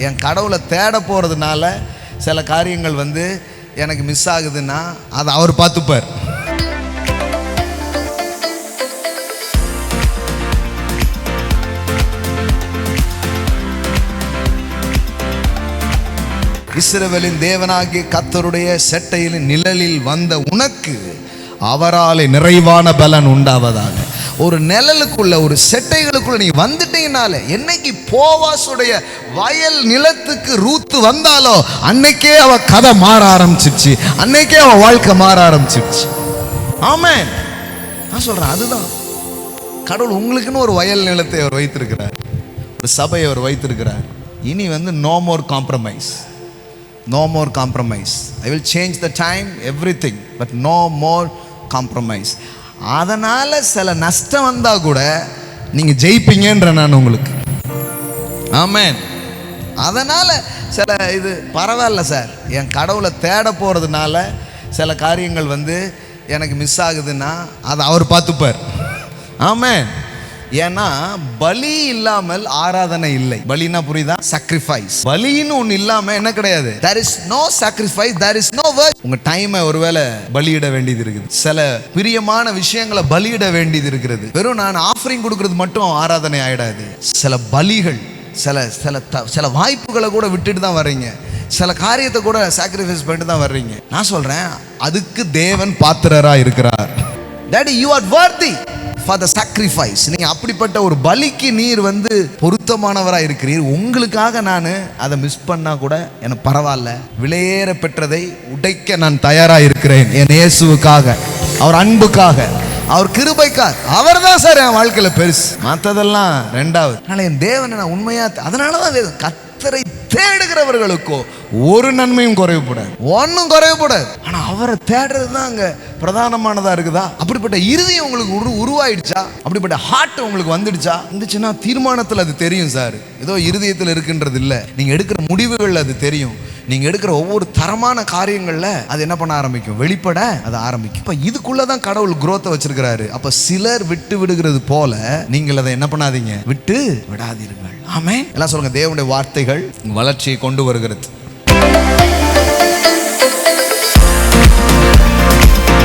என் கடவுளை தேட போகிறதுனால சில காரியங்கள் வந்து எனக்கு மிஸ் ஆகுதுன்னா அதை அவர் பார்த்துப்பார். இஸ்ரவேலின் தேவனாகிய கர்த்தருடைய செட்டையின் நிழலில் வந்த உனக்கு அவராலே நிறைவான பலன் உண்டாவதாக. ஒரு நிழலுக்குள்ள, ஒரு செட்டைகளுக்குள்ள நீ வந்துட்டீங்கனால, என்னைக்கு போவாசுடைய வயல் நிலத்துக்கு ரூத்து வந்தாலோ அன்னைக்கே அவ கதை மாற ஆரம்பிச்சிருச்சு, அன்னைக்கே அவ வாழ்க்கை மாற ஆரம்பிச்சிருச்சு. ஆமென். நான் சொல்றேன், அதுதான் கடவுள் உங்களுக்குன்னு ஒரு வயல் நிலத்தை அவர் வைத்திருக்கிறார், ஒரு சபையை அவர் வைத்திருக்கிறார். இனி வந்து no more compromise. No more compromise. I will change the time, everything, but no more compromise. அதனால சில நஷ்டம் வந்தா கூட நீங்க ஜெயிப்பீங்கன்ற நான் உங்களுக்கு. ஆமென். அதனால சில இது பரவாயில்ல சார், என் கடவுளை தேட போறதுனால சில காரியங்கள் வந்து எனக்கு மிஸ் ஆகுதுன்னா அதை அவர் பார்த்துப்பார். ஆமென். ஏன்னா பலி இல்லாமல் ஆராதனை இல்லை. பலினா புரியுதா? sacrifice. பலின்னு ஒன்று இல்லாம என்ன கிடையாது. there is no sacrifice, there is no worship. உங்க டைமை ஒருவேளை பலியிட வேண்டியது இருக்குது, சில பிரியமான விஷயங்களை பலியிட வேண்டியது இருக்கிறது. வெறும் நான் ஆஃபரிங் கொடுக்கறது மட்டும் ஆராதனை ஆயிடாது. சில பலிகள், சில வாய்ப்புகளை கூட விட்டுட்டு தான் வர்றீங்க, சில காரியத்தை கூட சாக்ரிஃபைஸ் பண்ணிட்டு தான் வர்றீங்க. நான் சொல்றேன், அதுக்கு தேவன் பாத்திரரா இருக்கிறார். Daddy, you are worthy for the sacrifice. நீங்க அப்படிப்பட்ட ஒரு பலிக்கு நீர் வந்து பொருத்தமானவரா இருக்கிறீர். உங்களுக்காக நான் அதை மிஸ் பண்ணா கூட எனக்கு பரவாயில்ல. விலையேற பெற்றதை உடைக்க நான் தயாரா இருக்கிறேன். என் இயேசுவுக்காக, அவர் அன்புக்காக, அவர் கிருபைக்காக. அவர் தான் சார் என் வாழ்க்கையில பெருசு, மற்றதெல்லாம் ரெண்டாவது. அதனால என் தேவனை நான் உண்மையா, அதனாலதான் கர்த்தரை தேடுகிறவர்களுக்கோ ஒரு நன்மையும் குறைவுபடாது, ஒன்னும் குறைவுபடாது. ஆனா அவரை தேடுறது தான் அங்க பிரதானமானதா இருக்குதா? அப்படிப்பட்ட இருதயம் உங்களுக்கு உருவாயிடுச்சா? அப்படிப்பட்ட ஹார்ட் உங்களுக்கு வந்துடுச்சுன்னா தீர்மானத்தில் அது தெரியும் சார். ஏதோ இருதயத்தில் இருக்குன்றது இல்லை, நீங்க எடுக்கிற முடிவுகள் அது தெரியும். நீங்க எடுக்கிற ஒவ்வொரு தரமான காரியங்கள்ல அது என்ன பண்ண ஆரம்பிக்கும், வெளிப்பட அது ஆரம்பிக்கும். இப்ப இதுக்குள்ளதான் கடவுள் குரோத்தை வச்சிருக்கிறாரு. அப்ப சிலர் விட்டு விடுகிறது போல நீங்கள் அதை என்ன பண்ணாதீங்க, விட்டு விடாதீர்கள். ஆமென். எல்லாம் சொல்லுங்க, தேவனுடைய வார்த்தைகள் வளர்ச்சியை கொண்டு வருகிறது.